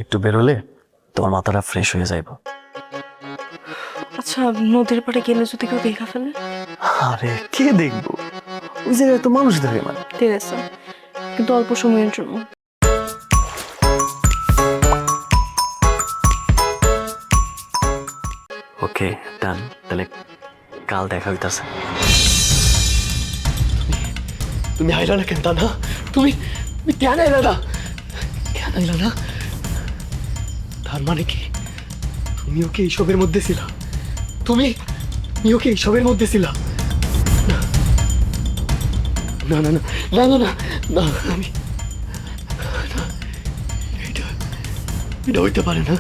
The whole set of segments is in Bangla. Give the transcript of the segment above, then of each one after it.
একটু বেরোলে তোমার মাথাটা ফ্রেশ হয়ে যাইব। আচ্ছা, নদীর পাড়ে গেলে যদি কেউ দেখা ফেলে? আরে কে দেখবো, ওই জায়গায় তো মানুষ থাকে না। ঠিক আছে, কিন্তু অল্প সময়ের জন্য। ওকে ডান, তাহলে কাল দেখা হইতাছে। তুমি আইলা না কেন না? তুমি তুমি কেন আইলা না? কেন আইলা না? তার মানে কি তুমিও কি এইসবের মধ্যে ছিলা? তুমিও কি এইসবের মধ্যে ছিলা? না না না না না না না, আমি না, এটা এটা হইতে পারে না,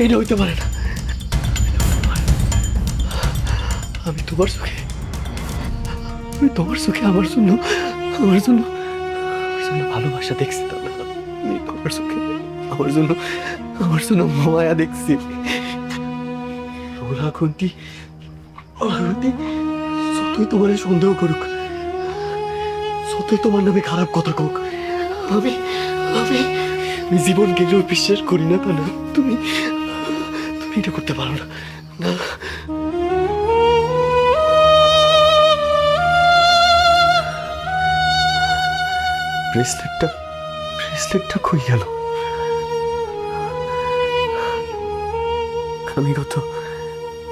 এটা হইতে পারে না। আমি তোমার চোখে আমার জন্য ভালোবাসা দেখছি তো না। আমি তোমার চোখে আমার জন্য মায়া দেখছি। ওরা খুন্তি যতই তোমার সন্দেহ করুক, যতই তোমার নামে খারাপ কথা কোক, আমি আমি জীবন গেলেও বিশ্বাস করি না তা না। তুমি এটা করতে পারো না। না, ব্রেসলেটটা কই গেল?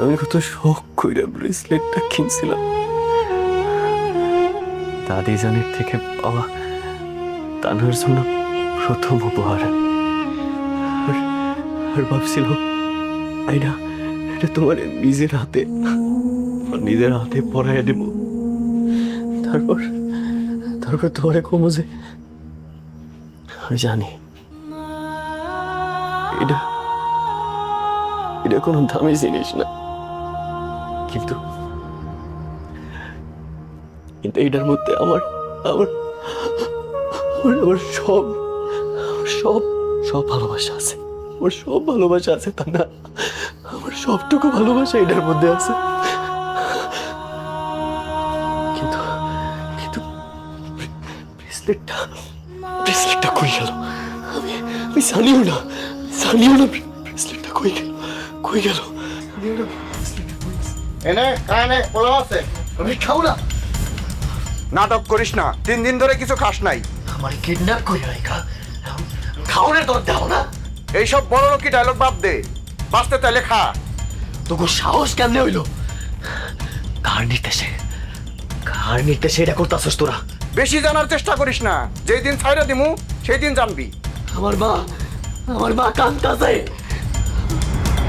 আমি কত শখ কইরা ব্রেসলেটটা কিনছিলাম। দাদি জানের থেকে পাওয়া তানার জন্য প্রথম উপহার। আর ভাবছিল এটা তোমার নিজের হাতে পরাইয়া দেব। তারপর তোমারে কমো যে আমি জানি এটা কোনো দামি জিনিস না, কিন্তু এটার মধ্যে আমার সব ভালোবাসা আছে। আমার সব ভালোবাসা আছে তা না, আমার সবটুকু ভালোবাসা এটার মধ্যে আছে। কিন্তু ব্রেসলেটটা কই গেল? আমি জানিও না ব্রেসলেটটা কই গেল। এনে কানে পোলা আছে। আমি খাও না। নাটক করিস না, 3 দিন ধরে কিছু খাস নাই। আমার কিডন্যাপ কই রাইকা খাওয়ানোর তোর দাও না। এইসব বড় লোকি ডায়লগ বাদ দে, বাঁচতে তাইলে খা। তোকে সাহস কেমনে হইলো? কার নির্দেশে এটা করতেছস তোরা? বেশি জানার চেষ্টা করিস না, যেই দিন ছাইরা দিমু সেই দিন জানবি। আমার মা কান্তাছে।